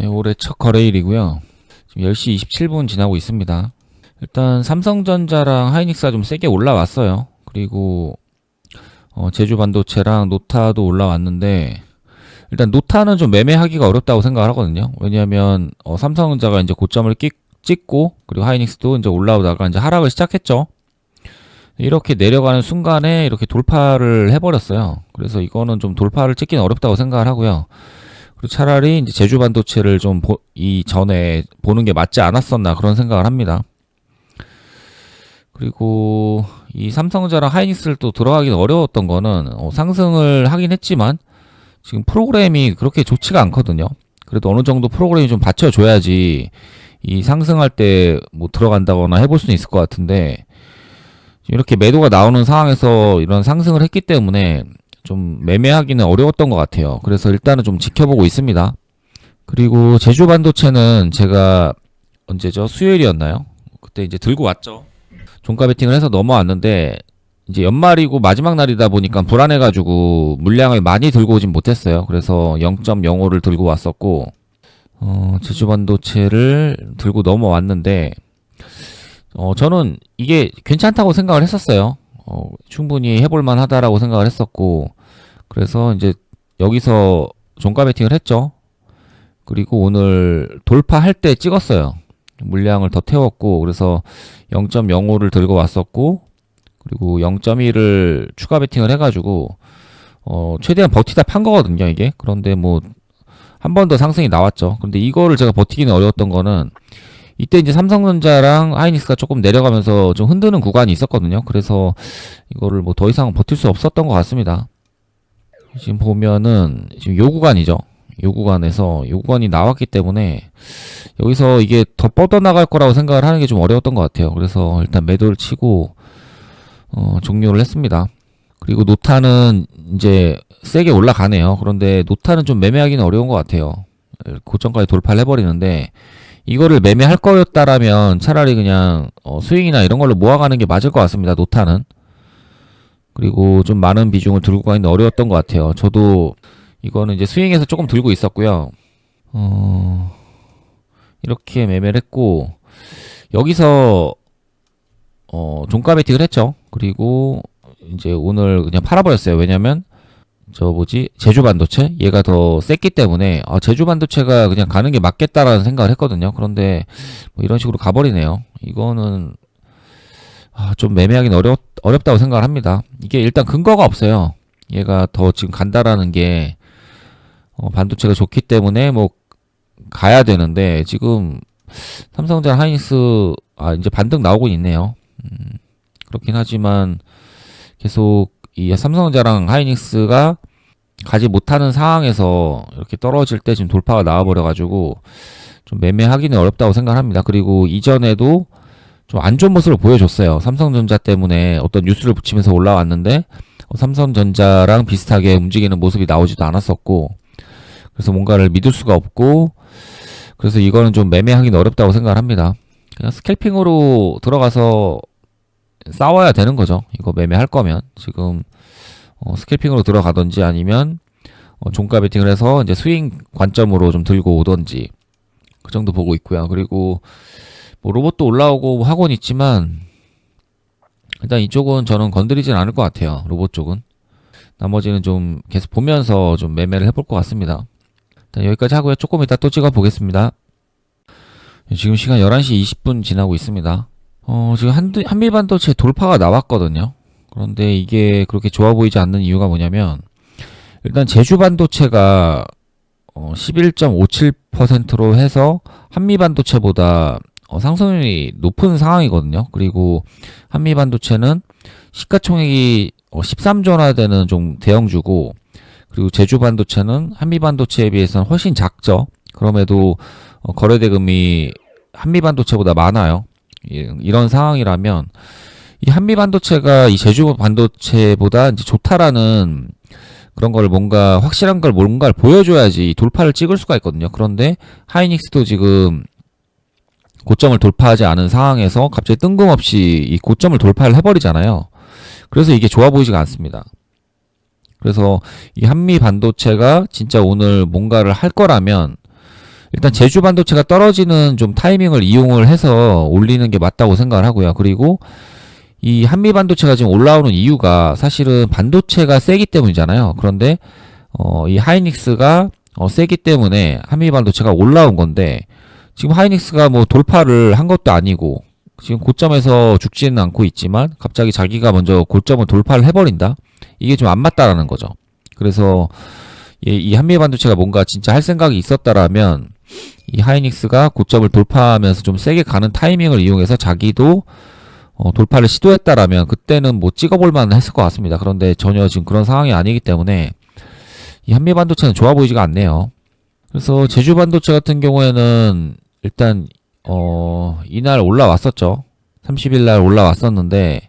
네, 올해 첫 거래일이고요. 지금 10시 27분 지나고 있습니다. 일단 삼성전자랑 하이닉스가 좀 세게 올라왔어요. 그리고 제주반도체랑 노타도 올라왔는데, 일단 노타는 좀 매매하기가 어렵다고 생각을 하거든요. 왜냐하면 삼성전자가 이제 고점을 찍고, 그리고 하이닉스도 이제 올라오다가 이제 하락을 시작했죠. 이렇게 내려가는 순간에 이렇게 돌파를 해버렸어요. 그래서 이거는 좀 돌파를 찍기는 어렵다고 생각을 하고요. 그리고 차라리 이제 제주 반도체를 좀 이전에 보는 게 맞지 않았었나 그런 생각을 합니다. 그리고 이 삼성전자랑 하이닉스를 또 들어가기는 어려웠던 거는 상승을 하긴 했지만 지금 프로그램이 그렇게 좋지가 않거든요. 그래도 어느 정도 프로그램이 좀 받쳐줘야지 이 상승할 때 뭐 들어간다거나 해볼 수는 있을 것 같은데, 이렇게 매도가 나오는 상황에서 이런 상승을 했기 때문에 좀 매매하기는 어려웠던 것 같아요. 그래서 일단은 좀 지켜보고 있습니다. 그리고 제주 반도체는 제가 언제죠? 수요일이었나요? 그때 이제 들고 왔죠. 종가 베팅을 해서 넘어왔는데, 이제 연말이고 마지막 날이다 보니까 불안해가지고 물량을 많이 들고 오진 못했어요. 그래서 0.05를 들고 왔었고, 제주 반도체를 들고 넘어왔는데, 저는 이게 괜찮다고 생각을 했었어요. 충분히 해볼만 하다라고 생각을 했었고, 그래서 이제 여기서 종가 베팅을 했죠. 그리고 오늘 돌파할 때 찍었어요. 물량을 더 태웠고, 그래서 0.05를 들고 왔었고, 그리고 0.1을 추가 베팅을 해가지고, 최대한 버티다 판 거거든요, 이게. 그런데 뭐, 한 번 더 상승이 나왔죠. 근데 이거를 제가 버티기는 어려웠던 거는, 이때 이제 삼성전자랑 하이닉스가 조금 내려가면서 좀 흔드는 구간이 있었거든요. 그래서 이거를 뭐 더 이상 버틸 수 없었던 것 같습니다. 지금 보면은 지금 요 구간이죠. 요 구간에서 요 구간이 나왔기 때문에 여기서 이게 더 뻗어나갈 거라고 생각을 하는 게 좀 어려웠던 것 같아요. 그래서 일단 매도를 치고 종료를 했습니다. 그리고 노타는 이제 세게 올라가네요. 그런데 노타는 좀 매매하기는 어려운 것 같아요. 고점까지 돌파를 해버리는데, 이거를 매매할 거였다라면 차라리 그냥 스윙이나 이런 걸로 모아가는 게 맞을 것 같습니다. 노타는. 그리고 좀 많은 비중을 들고 가기는 어려웠던 것 같아요. 저도 이거는 이제 스윙에서 조금 들고 있었고요. 이렇게 매매를 했고, 여기서 종가 베팅을 했죠. 그리고 이제 오늘 그냥 팔아버렸어요. 왜냐면 제주 반도체? 얘가 더 셌기 때문에, 제주 반도체가 그냥 가는 게 맞겠다라는 생각을 했거든요. 그런데, 뭐 이런 식으로 가버리네요. 이거는, 좀 매매하기는 어렵다고 생각을 합니다. 이게 일단 근거가 없어요. 얘가 더 지금 간다라는 게, 반도체가 좋기 때문에 뭐, 가야 되는데, 지금, 삼성전자 하이닉스, 이제 반등 나오고 있네요. 그렇긴 하지만, 계속, 이 삼성전자랑 하이닉스가 가지 못하는 상황에서 이렇게 떨어질 때 지금 돌파가 나와버려가지고 좀 매매하기는 어렵다고 생각합니다. 그리고 이전에도 좀 안 좋은 모습을 보여줬어요. 삼성전자 때문에 어떤 뉴스를 붙이면서 올라왔는데 삼성전자랑 비슷하게 움직이는 모습이 나오지도 않았었고, 그래서 뭔가를 믿을 수가 없고, 그래서 이거는 좀 매매하기는 어렵다고 생각합니다. 그냥 스캘핑으로 들어가서 싸워야 되는 거죠. 이거 매매할 거면 지금 스캘핑으로 들어가든지 아니면 종가 베팅을 해서 이제 스윙 관점으로 좀 들고 오든지, 그 정도 보고 있고요. 그리고 뭐 로봇도 올라오고 하고는 있지만 일단 이쪽은 저는 건드리진 않을 것 같아요. 로봇 쪽은. 나머지는 좀 계속 보면서 좀 매매를 해볼 것 같습니다. 일단 여기까지 하고요. 조금 이따 또 찍어 보겠습니다. 지금 시간 11시 20분 지나고 있습니다. 지금 한미반도체 돌파가 나왔거든요. 그런데 이게 그렇게 좋아 보이지 않는 이유가 뭐냐면, 일단 제주반도체가 11.57%로 해서 한미반도체보다 상승률이 높은 상황이거든요. 그리고 한미반도체는 시가총액이 13조나 되는 좀 대형주고, 그리고 제주반도체는 한미반도체에 비해서는 훨씬 작죠. 그럼에도 거래대금이 한미반도체보다 많아요. 이런 상황이라면 이 한미반도체가 이 제주반도체보다 이제 좋다라는 그런 걸, 뭔가 확실한 걸 뭔가를 보여줘야지 돌파를 찍을 수가 있거든요. 그런데 하이닉스도 지금 고점을 돌파하지 않은 상황에서 갑자기 뜬금없이 이 고점을 돌파를 해버리잖아요. 그래서 이게 좋아 보이지가 않습니다. 그래서 이 한미반도체가 진짜 오늘 뭔가를 할 거라면 일단 제주 반도체가 떨어지는 좀 타이밍을 이용을 해서 올리는 게 맞다고 생각을 하고요. 그리고 이 한미 반도체가 지금 올라오는 이유가 사실은 반도체가 세기 때문이잖아요. 그런데 이 하이닉스가 세기 때문에 한미 반도체가 올라온 건데, 지금 하이닉스가 뭐 돌파를 한 것도 아니고 지금 고점에서 죽지는 않고 있지만 갑자기 자기가 먼저 고점을 돌파를 해버린다? 이게 좀 안 맞다라는 거죠. 그래서 이 한미 반도체가 뭔가 진짜 할 생각이 있었다라면 이 하이닉스가 고점을 돌파하면서 좀 세게 가는 타이밍을 이용해서 자기도 돌파를 시도했다라면 그때는 뭐 찍어볼 만은 했을 것 같습니다. 그런데 전혀 지금 그런 상황이 아니기 때문에 이 한미 반도체는 좋아 보이지가 않네요. 그래서 제주 반도체 같은 경우에는 일단 이날 올라왔었죠. 30일 날 올라왔었는데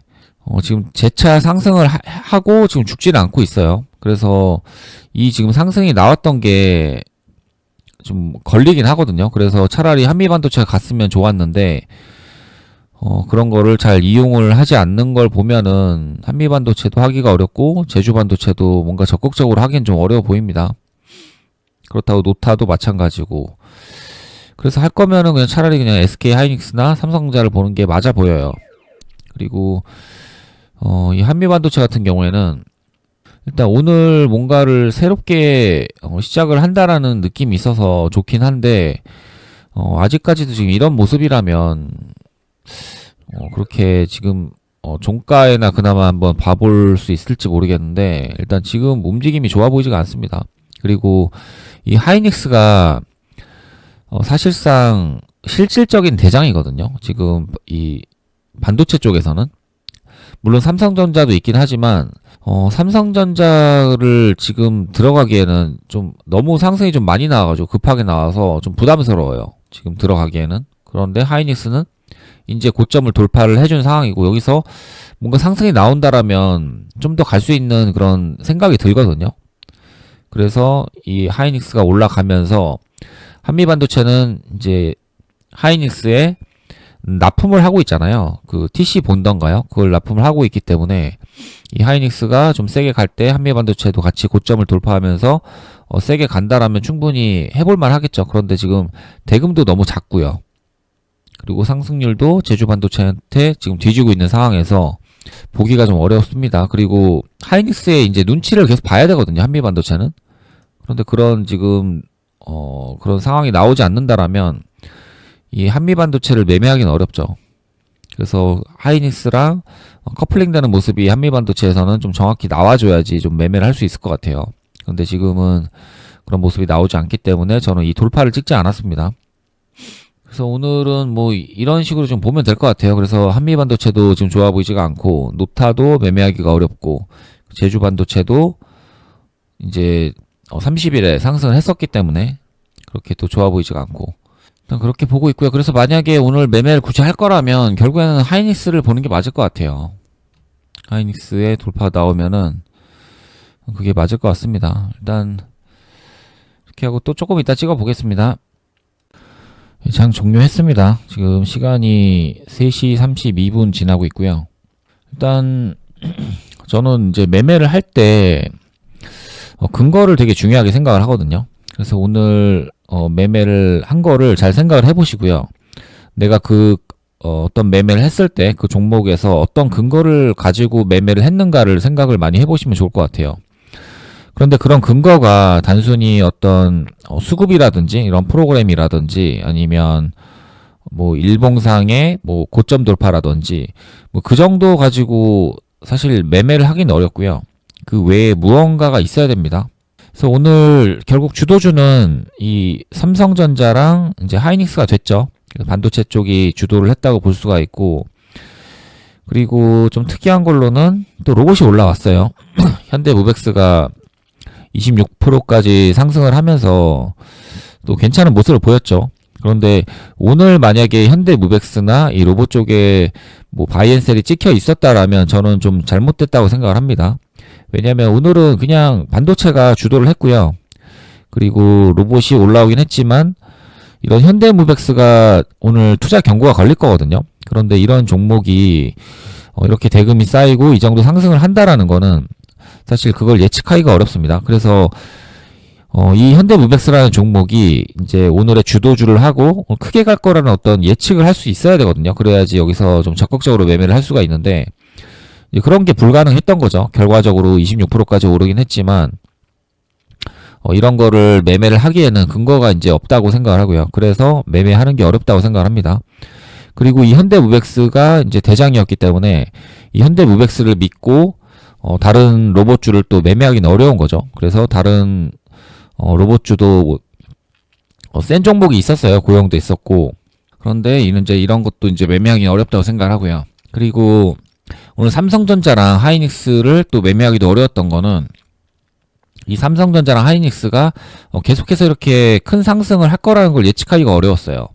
지금 재차 상승을 하고 지금 죽지는 않고 있어요. 그래서 이 지금 상승이 나왔던 게 좀 걸리긴 하거든요. 그래서 차라리 한미 반도체가 갔으면 좋았는데 그런 거를 잘 이용을 하지 않는 걸 보면은 한미 반도체도 하기가 어렵고 제주 반도체도 뭔가 적극적으로 하기엔 좀 어려워 보입니다. 그렇다고 노타도 마찬가지고. 그래서 할 거면은 그냥 차라리 그냥 SK 하이닉스나 삼성전자를 보는 게 맞아 보여요. 그리고 이 한미 반도체 같은 경우에는 일단 오늘 뭔가를 새롭게 시작을 한다라는 느낌이 있어서 좋긴 한데 아직까지도 지금 이런 모습이라면 그렇게 지금 종가에나 그나마 한번 봐볼 수 있을지 모르겠는데, 일단 지금 움직임이 좋아 보이지가 않습니다. 그리고 이 하이닉스가 사실상 실질적인 대장이거든요. 지금 이 반도체 쪽에서는 물론 삼성전자도 있긴 하지만 삼성전자를 지금 들어가기에는 좀 너무 상승이 좀 많이 나와가지고 급하게 나와서 좀 부담스러워요. 지금 들어가기에는. 그런데 하이닉스는 이제 고점을 돌파를 해준 상황이고, 여기서 뭔가 상승이 나온다라면 좀 더 갈 수 있는 그런 생각이 들거든요. 그래서 이 하이닉스가 올라가면서 한미 반도체는 이제 하이닉스에 납품을 하고 있잖아요. 그 TC 본던가요? 그걸 납품을 하고 있기 때문에 이 하이닉스가 좀 세게 갈 때 한미 반도체도 같이 고점을 돌파하면서 세게 간다라면 충분히 해볼만 하겠죠. 그런데 지금 대금도 너무 작고요. 그리고 상승률도 제주 반도체한테 지금 뒤지고 있는 상황에서 보기가 좀 어렵습니다. 그리고 하이닉스의 이제 눈치를 계속 봐야 되거든요. 한미 반도체는. 그런데 그런 지금 그런 상황이 나오지 않는다라면 이 한미 반도체를 매매하기는 어렵죠. 그래서 하이닉스랑 커플링 되는 모습이 한미 반도체에서는 좀 정확히 나와줘야지 좀 매매를 할 수 있을 것 같아요. 그런데 지금은 그런 모습이 나오지 않기 때문에 저는 이 돌파를 찍지 않았습니다. 그래서 오늘은 뭐 이런 식으로 좀 보면 될 것 같아요. 그래서 한미 반도체도 지금 좋아 보이지가 않고, 노타도 매매하기가 어렵고, 제주 반도체도 이제 30일에 상승을 했었기 때문에 그렇게 또 좋아 보이지가 않고, 일단 그렇게 보고 있고요. 그래서 만약에 오늘 매매를 굳이 할 거라면 결국에는 하이닉스를 보는 게 맞을 것 같아요. 하이닉스의 돌파 나오면은 그게 맞을 것 같습니다. 일단 이렇게 하고 또 조금 이따 찍어 보겠습니다. 장 종료했습니다. 지금 시간이 3시 32분 지나고 있고요. 일단 저는 이제 매매를 할 때 근거를 되게 중요하게 생각을 하거든요. 그래서 오늘 매매를 한 거를 잘 생각을 해보시고요. 내가 어떤 매매를 했을 때 그 종목에서 어떤 근거를 가지고 매매를 했는가를 생각을 많이 해보시면 좋을 것 같아요. 그런데 그런 근거가 단순히 어떤 수급이라든지 이런 프로그램이라든지 아니면 뭐 일봉상의 뭐 고점 돌파라든지 뭐 그 정도 가지고 사실 매매를 하긴 어렵고요. 그 외에 무언가가 있어야 됩니다. 그래서 오늘 결국 주도주는 이 삼성전자랑 이제 하이닉스가 됐죠. 반도체 쪽이 주도를 했다고 볼 수가 있고, 그리고 좀 특이한 걸로는 또 로봇이 올라왔어요. 현대무백스가 26%까지 상승을 하면서 또 괜찮은 모습을 보였죠. 그런데 오늘 만약에 현대무백스나 이 로봇 쪽에 뭐 바이앤셀이 찍혀 있었다라면 저는 좀 잘못됐다고 생각을 합니다. 왜냐하면 오늘은 그냥 반도체가 주도를 했고요. 그리고 로봇이 올라오긴 했지만 이런 현대무백스가 오늘 투자 경고가 걸릴 거거든요. 그런데 이런 종목이 이렇게 대금이 쌓이고 이 정도 상승을 한다라는 거는 사실 그걸 예측하기가 어렵습니다. 그래서 이 현대무백스라는 종목이 이제 오늘의 주도주를 하고 크게 갈 거라는 어떤 예측을 할 수 있어야 되거든요. 그래야지 여기서 좀 적극적으로 매매를 할 수가 있는데 그런 게 불가능했던 거죠. 결과적으로 26%까지 오르긴 했지만 이런 거를 매매를 하기에는 근거가 이제 없다고 생각을 하고요. 그래서 매매하는 게 어렵다고 생각을 합니다. 그리고 이 현대무백스가 이제 대장이었기 때문에 이 현대무백스를 믿고 다른 로봇주를 또 매매하기는 어려운 거죠. 그래서 다른 로봇주도 센 종목이 있었어요. 고영도 있었고. 그런데 이제 이런 것도 이제 매매하기는 어렵다고 생각을 하고요. 그리고 오늘 삼성전자랑 하이닉스를 또 매매하기도 어려웠던 거는 이 삼성전자랑 하이닉스가 계속해서 이렇게 큰 상승을 할 거라는 걸 예측하기가 어려웠어요.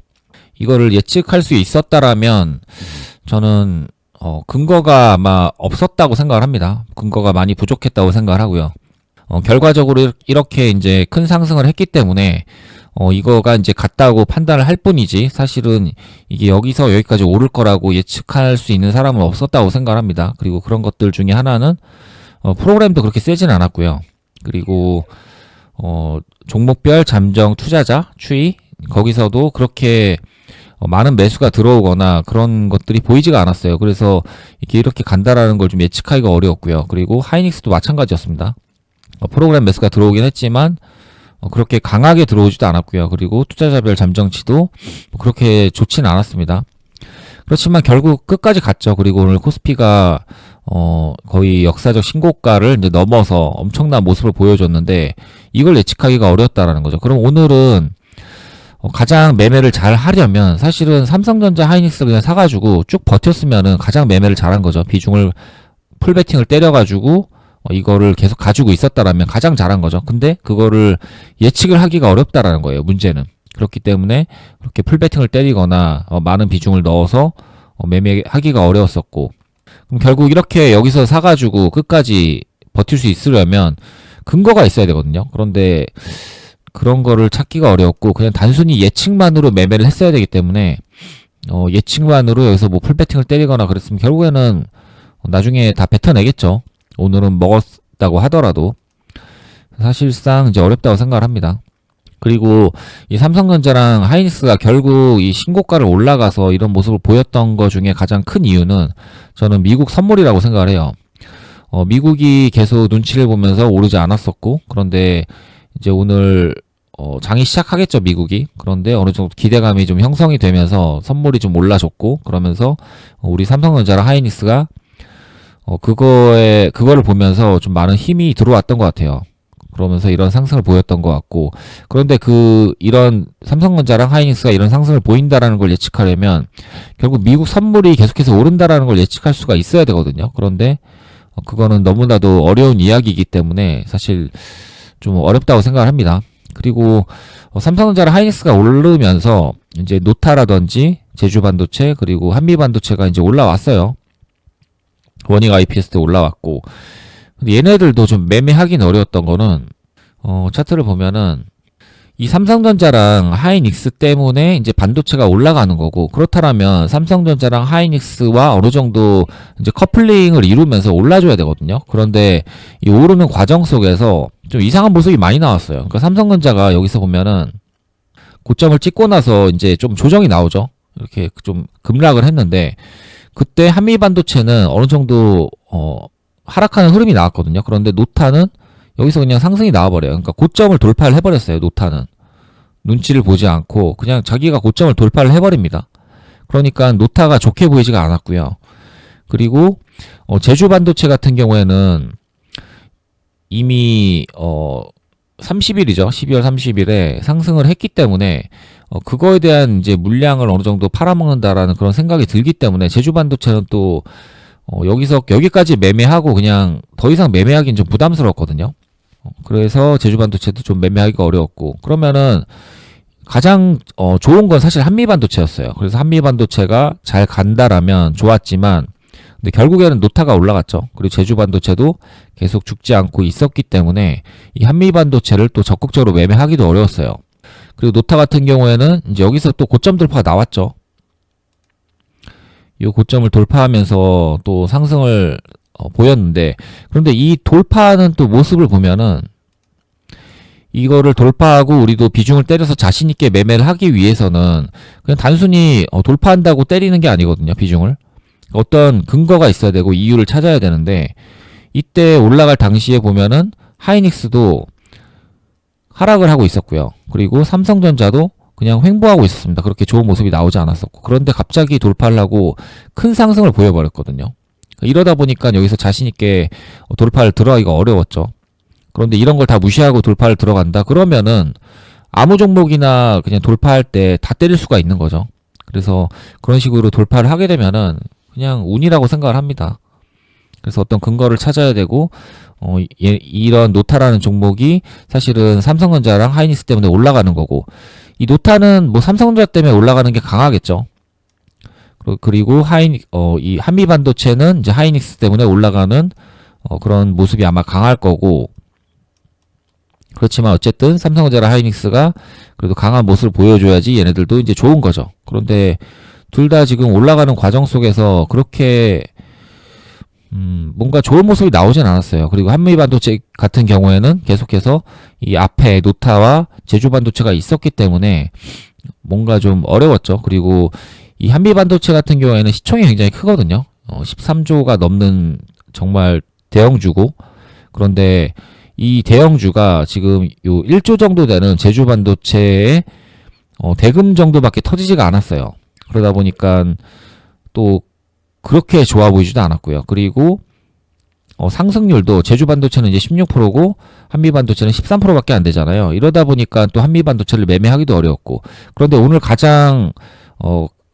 이거를 예측할 수 있었다라면 저는 근거가 아마 없었다고 생각을 합니다. 근거가 많이 부족했다고 생각을 하고요. 결과적으로 이렇게 이제 큰 상승을 했기 때문에 이거가 이제 같다고 판단을 할 뿐이지 사실은 이게 여기서 여기까지 오를 거라고 예측할 수 있는 사람은 없었다고 생각을 합니다. 그리고 그런 것들 중에 하나는 프로그램도 그렇게 세진 않았고요. 그리고 종목별 잠정 투자자 추이 거기서도 그렇게 많은 매수가 들어오거나 그런 것들이 보이지가 않았어요. 그래서 이렇게 간다라는 걸 좀 예측하기가 어려웠고요. 그리고 하이닉스도 마찬가지였습니다. 프로그램 매수가 들어오긴 했지만 그렇게 강하게 들어오지도 않았고요. 그리고 투자자별 잠정치도 그렇게 좋지는 않았습니다. 그렇지만 결국 끝까지 갔죠. 그리고 오늘 코스피가 거의 역사적 신고가를 이제 넘어서 엄청난 모습을 보여줬는데 이걸 예측하기가 어려웠다라는 거죠. 그럼 오늘은 가장 매매를 잘 하려면 사실은 삼성전자 하이닉스를 그냥 사가지고 쭉 버텼으면은 가장 매매를 잘한 거죠. 비중을 풀베팅을 때려가지고 이거를 계속 가지고 있었다라면 가장 잘한 거죠. 근데 그거를 예측을 하기가 어렵다라는 거예요. 문제는. 그렇기 때문에 그렇게 풀베팅을 때리거나 많은 비중을 넣어서 매매하기가 어려웠었고 그럼 결국 이렇게 여기서 사가지고 끝까지 버틸 수 있으려면 근거가 있어야 되거든요. 그런데 그런 거를 찾기가 어려웠고 그냥 단순히 예측만으로 매매를 했어야 되기 때문에 예측만으로 여기서 뭐 풀베팅을 때리거나 그랬으면 결국에는 나중에 다 뱉어내겠죠. 오늘은 먹었다고 하더라도 사실상 이제 어렵다고 생각을 합니다. 그리고 이 삼성전자랑 하이닉스가 결국 이 신고가를 올라가서 이런 모습을 보였던 것 중에 가장 큰 이유는 저는 미국 선물이라고 생각을 해요. 미국이 계속 눈치를 보면서 오르지 않았었고 그런데 이제 오늘 장이 시작하겠죠, 미국이. 그런데 어느 정도 기대감이 좀 형성이 되면서 선물이 좀 올라줬고 그러면서 우리 삼성전자랑 하이닉스가 그거를 보면서 좀 많은 힘이 들어왔던 것 같아요. 그러면서 이런 상승을 보였던 것 같고 그런데 이런 삼성전자랑 하이닉스가 이런 상승을 보인다라는 걸 예측하려면 결국 미국 선물이 계속해서 오른다라는 걸 예측할 수가 있어야 되거든요. 그런데 그거는 너무나도 어려운 이야기이기 때문에 사실 좀 어렵다고 생각을 합니다. 그리고 삼성전자랑 하이닉스가 오르면서 이제 노타라든지 제주반도체 그리고 한미반도체가 이제 올라왔어요. 원익 IPS도 올라왔고 근데 얘네들도 좀 매매하기는 어려웠던 거는 차트를 보면은 이 삼성전자랑 하이닉스 때문에 이제 반도체가 올라가는 거고 그렇다면 삼성전자랑 하이닉스와 어느 정도 이제 커플링을 이루면서 올라줘야 되거든요. 그런데 이 오르는 과정 속에서 좀 이상한 모습이 많이 나왔어요. 그러니까 삼성전자가 여기서 보면은 고점을 찍고 나서 이제 좀 조정이 나오죠. 이렇게 좀 급락을 했는데 그때 한미반도체는 어느 정도 하락하는 흐름이 나왔거든요. 그런데 노타는 여기서 그냥 상승이 나와버려요. 그러니까 고점을 돌파를 해버렸어요. 노타는 눈치를 보지 않고 그냥 자기가 고점을 돌파를 해버립니다. 그러니까 노타가 좋게 보이지가 않았고요. 그리고 제주반도체 같은 경우에는 이미 30일이죠. 12월 30일에 상승을 했기 때문에 그거에 대한 이제 물량을 어느 정도 팔아먹는다라는 그런 생각이 들기 때문에 제주반도체는 또 여기까지 매매하고 그냥 더 이상 매매하기는 좀 부담스럽거든요. 그래서 제주반도체도 좀 매매하기가 어려웠고 그러면은 가장 좋은 건 사실 한미반도체였어요. 그래서 한미반도체가 잘 간다라면 좋았지만 근데 결국에는 노타가 올라갔죠. 그리고 제주반도체도 계속 죽지 않고 있었기 때문에 이 한미반도체를 또 적극적으로 매매하기도 어려웠어요. 그리고 노타 같은 경우에는 이제 여기서 또 고점 돌파가 나왔죠. 이 고점을 돌파하면서 또 상승을 보였는데 그런데 이 돌파하는 또 모습을 보면은 이거를 돌파하고 우리도 비중을 때려서 자신 있게 매매를 하기 위해서는 그냥 단순히 돌파한다고 때리는 게 아니거든요. 비중을. 어떤 근거가 있어야 되고 이유를 찾아야 되는데 이때 올라갈 당시에 보면은 하이닉스도 하락을 하고 있었고요. 그리고 삼성전자도 그냥 횡보하고 있었습니다. 그렇게 좋은 모습이 나오지 않았었고. 그런데 갑자기 돌파를 하고 큰 상승을 보여버렸거든요. 이러다 보니까 여기서 자신 있게 돌파를 들어가기가 어려웠죠. 그런데 이런 걸 다 무시하고 돌파를 들어간다? 그러면은 아무 종목이나 그냥 돌파할 때 다 때릴 수가 있는 거죠. 그래서 그런 식으로 돌파를 하게 되면은 그냥 운이라고 생각을 합니다. 그래서 어떤 근거를 찾아야 되고 이런 노타라는 종목이 사실은 삼성전자랑 하이닉스 때문에 올라가는 거고 이 노타는 뭐 삼성전자 때문에 올라가는 게 강하겠죠. 그리고 이 한미반도체는 이제 하이닉스 때문에 올라가는 그런 모습이 아마 강할 거고 그렇지만 어쨌든 삼성전자랑 하이닉스가 그래도 강한 모습을 보여줘야지 얘네들도 이제 좋은 거죠. 그런데 둘 다 지금 올라가는 과정 속에서 그렇게 뭔가 좋은 모습이 나오진 않았어요. 그리고 한미반도체 같은 경우에는 계속해서 이 앞에 노타와 제주반도체가 있었기 때문에 뭔가 좀 어려웠죠. 그리고 이 한미반도체 같은 경우에는 시총이 굉장히 크거든요. 13조가 넘는 정말 대형주고 그런데 이 대형주가 지금 요 1조 정도 되는 제주반도체의 대금 정도밖에 터지지가 않았어요. 그러다 보니까 또 그렇게 좋아 보이지도 않았고요. 그리고 상승률도 제주반도체는 이제 16%고 한미반도체는 13%밖에 안 되잖아요. 이러다 보니까 또 한미반도체를 매매하기도 어려웠고 그런데 오늘 가장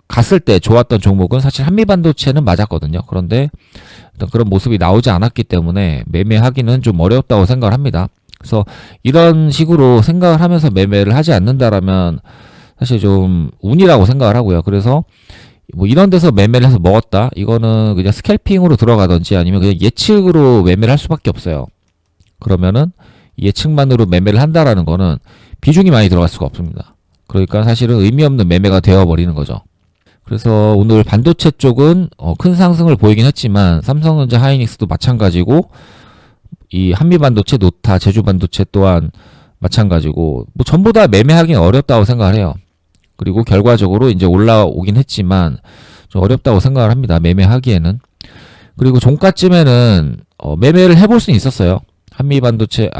갔을 때 좋았던 종목은 사실 한미반도체는 맞았거든요. 그런데 어떤 그런 모습이 나오지 않았기 때문에 매매하기는 좀 어려웠다고 생각을 합니다. 그래서 이런 식으로 생각을 하면서 매매를 하지 않는다라면 사실 좀 운이라고 생각을 하고요. 그래서 뭐 이런 데서 매매를 해서 먹었다? 이거는 그냥 스캘핑으로 들어가든지 아니면 그냥 예측으로 매매를 할 수밖에 없어요. 그러면은 예측만으로 매매를 한다라는 거는 비중이 많이 들어갈 수가 없습니다. 그러니까 사실은 의미 없는 매매가 되어버리는 거죠. 그래서 오늘 반도체 쪽은 큰 상승을 보이긴 했지만 삼성전자 하이닉스도 마찬가지고 이 한미반도체, 노타, 제주반도체 또한 마찬가지고 뭐 전부 다 매매하기는 어렵다고 생각을 해요. 그리고 결과적으로 이제 올라오긴 했지만 좀 어렵다고 생각을 합니다. 매매하기에는. 그리고 종가쯤에는 매매를 해볼 수는 있었어요. 한미반도체,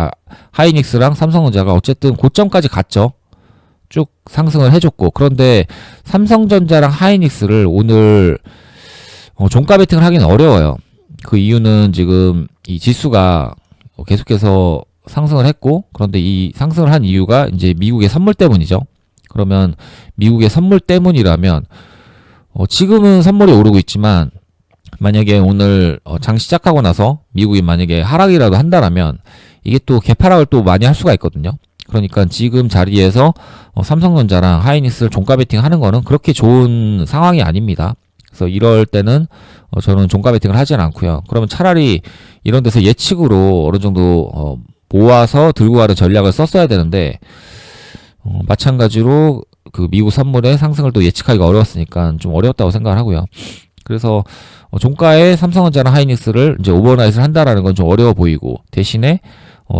하이닉스랑 삼성전자가 어쨌든 고점까지 갔죠. 쭉 상승을 해줬고 그런데 삼성전자랑 하이닉스를 오늘 종가 베팅을 하기는 어려워요. 그 이유는 지금 이 지수가 계속해서 상승을 했고 그런데 이 상승을 한 이유가 이제 미국의 선물 때문이죠. 그러면 미국의 선물 때문이라면 지금은 선물이 오르고 있지만 만약에 오늘 장 시작하고 나서 미국이 만약에 하락이라도 한다라면 이게 또 개파락을 또 많이 할 수가 있거든요. 그러니까 지금 자리에서 삼성전자랑 하이닉스를 종가 베팅 하는 거는 그렇게 좋은 상황이 아닙니다. 그래서 이럴 때는 저는 종가 베팅을 하진 않고요. 그러면 차라리 이런 데서 예측으로 어느 정도 모아서 들고 가는 전략을 썼어야 되는데 마찬가지로 그 미국 선물의 상승을 또 예측하기가 어려웠으니까 좀 어려웠다고 생각을 하고요. 그래서 종가에 삼성전자랑 하이닉스를 이제 오버나잇을 한다라는 건 좀 어려워 보이고 대신에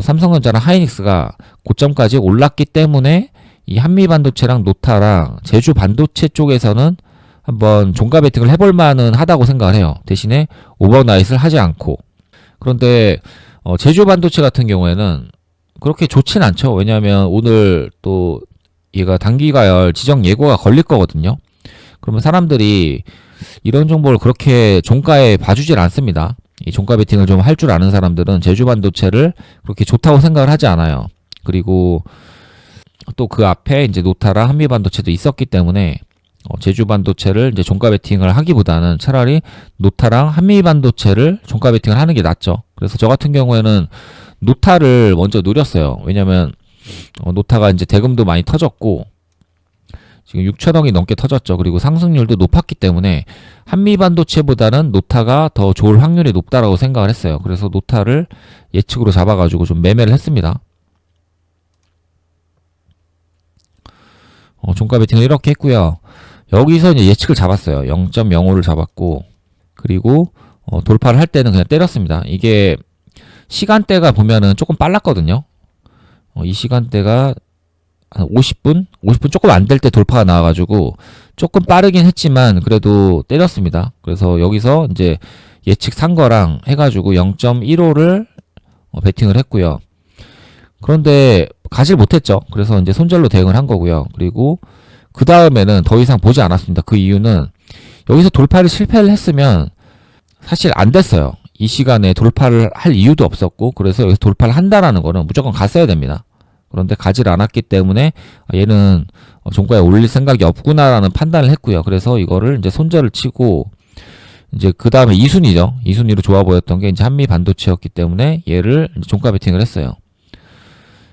삼성전자랑 하이닉스가 고점까지 올랐기 때문에 이 한미반도체랑 노타랑 제주반도체 쪽에서는 한번 종가 베팅을 해볼 만은 하다고 생각을 해요. 대신에 오버나잇을 하지 않고. 그런데 제주반도체 같은 경우에는 그렇게 좋진 않죠. 왜냐하면 오늘 또 얘가 단기가열 지정 예고가 걸릴 거거든요. 그러면 사람들이 이런 정보를 그렇게 종가에 봐주질 않습니다. 이 종가 베팅을 좀 할 줄 아는 사람들은 제주반도체를 그렇게 좋다고 생각을 하지 않아요. 그리고 또 그 앞에 이제 노타랑 한미반도체도 있었기 때문에 제주반도체를 이제 종가 베팅을 하기보다는 차라리 노타랑 한미반도체를 종가 베팅을 하는 게 낫죠. 그래서 저 같은 경우에는 노타를 먼저 노렸어요. 왜냐면 노타가 이제 대금도 많이 터졌고 지금 6천억이 넘게 터졌죠. 그리고 상승률도 높았기 때문에 한미반도체보다는 노타가 더 좋을 확률이 높다라고 생각을 했어요. 그래서 노타를 예측으로 잡아가지고 좀 매매를 했습니다. 종가 베팅을 이렇게 했고요. 여기서 이제 예측을 잡았어요. 0.05를 잡았고 그리고 돌파를 할 때는 그냥 때렸습니다. 이게 시간대가 보면은 조금 빨랐거든요. 이 시간대가 한 50분 조금 안 될 때 돌파가 나와가지고 조금 빠르긴 했지만 그래도 때렸습니다. 그래서 여기서 이제 예측 산 거랑 해가지고 0.15를 베팅을 했고요. 그런데 가질 못했죠. 그래서 이제 손절로 대응을 한 거고요. 그리고 그 다음에는 더 이상 보지 않았습니다. 그 이유는 여기서 돌파를 실패를 했으면 사실 안 됐어요. 이 시간에 돌파를 할 이유도 없었고, 그래서 여기서 돌파를 한다라는 거는 무조건 갔어야 됩니다. 그런데 가질 않았기 때문에 얘는 종가에 올릴 생각이 없구나라는 판단을 했고요. 그래서 이거를 이제 손절을 치고, 이제 그 다음에 2순위죠. 2순위로 좋아 보였던 게 이제 한미 반도체였기 때문에 얘를 이제 종가 베팅을 했어요.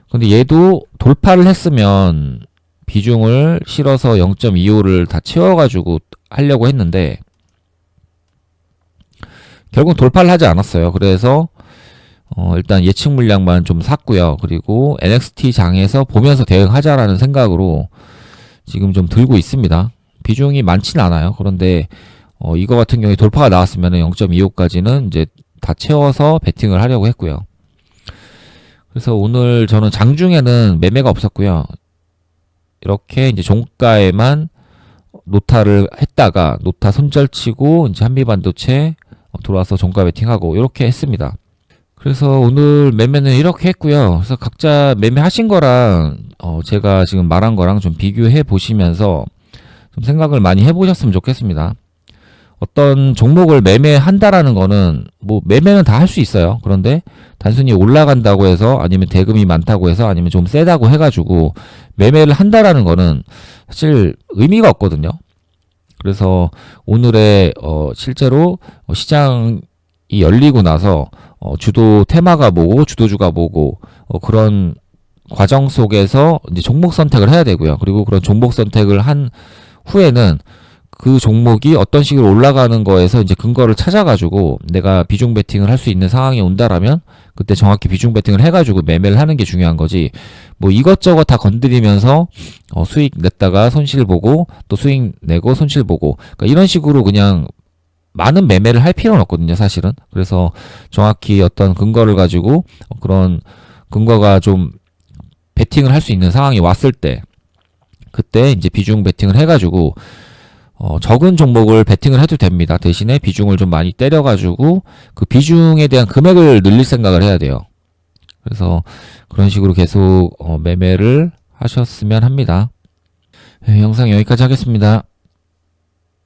근데 얘도 돌파를 했으면 비중을 실어서 0.25를 다 채워가지고 하려고 했는데 결국 돌파를 하지 않았어요. 그래서 일단 예측 물량만 좀 샀고요. 그리고 NXT 장에서 보면서 대응하자라는 생각으로 지금 좀 들고 있습니다. 비중이 많지는 않아요. 그런데 이거 같은 경우에 돌파가 나왔으면 0.25까지는 이제 다 채워서 베팅을 하려고 했고요. 그래서 오늘 저는 장중에는 매매가 없었고요. 이렇게 이제 종가에만 노타를 했다가 노타 손절치고 이제 한미반도체 들어와서 종가 베팅하고 이렇게 했습니다. 그래서 오늘 매매는 이렇게 했고요. 그래서 각자 매매하신 거랑 제가 지금 말한 거랑 좀 비교해 보시면서 좀 생각을 많이 해보셨으면 좋겠습니다. 어떤 종목을 매매한다라는 거는 뭐 매매는 다 할 수 있어요. 그런데 단순히 올라간다고 해서 아니면 대금이 많다고 해서 아니면 좀 세다고 해가지고 매매를 한다라는 거는 사실 의미가 없거든요. 그래서 오늘의 실제로 시장이 열리고 나서 주도 테마가 뭐고 주도주가 뭐고 그런 과정 속에서 이제 종목 선택을 해야 되고요. 그리고 그런 종목 선택을 한 후에는 그 종목이 어떤 식으로 올라가는 거에서 이제 근거를 찾아가지고 내가 비중 베팅을 할 수 있는 상황이 온다라면 그때 정확히 비중 베팅을 해가지고 매매를 하는 게 중요한 거지. 뭐 이것저것 다 건드리면서 수익 냈다가 손실 보고 또 수익 내고 손실 보고 그러니까 이런 식으로 그냥 많은 매매를 할 필요는 없거든요, 사실은. 그래서 정확히 어떤 근거를 가지고 그런 근거가 좀 베팅을 할 수 있는 상황이 왔을 때 그때 이제 비중 베팅을 해가지고 적은 종목을 베팅을 해도 됩니다. 대신에 비중을 좀 많이 때려가지고 그 비중에 대한 금액을 늘릴 생각을 해야 돼요. 그래서 그런 식으로 계속 매매를 하셨으면 합니다. 네, 영상 여기까지 하겠습니다.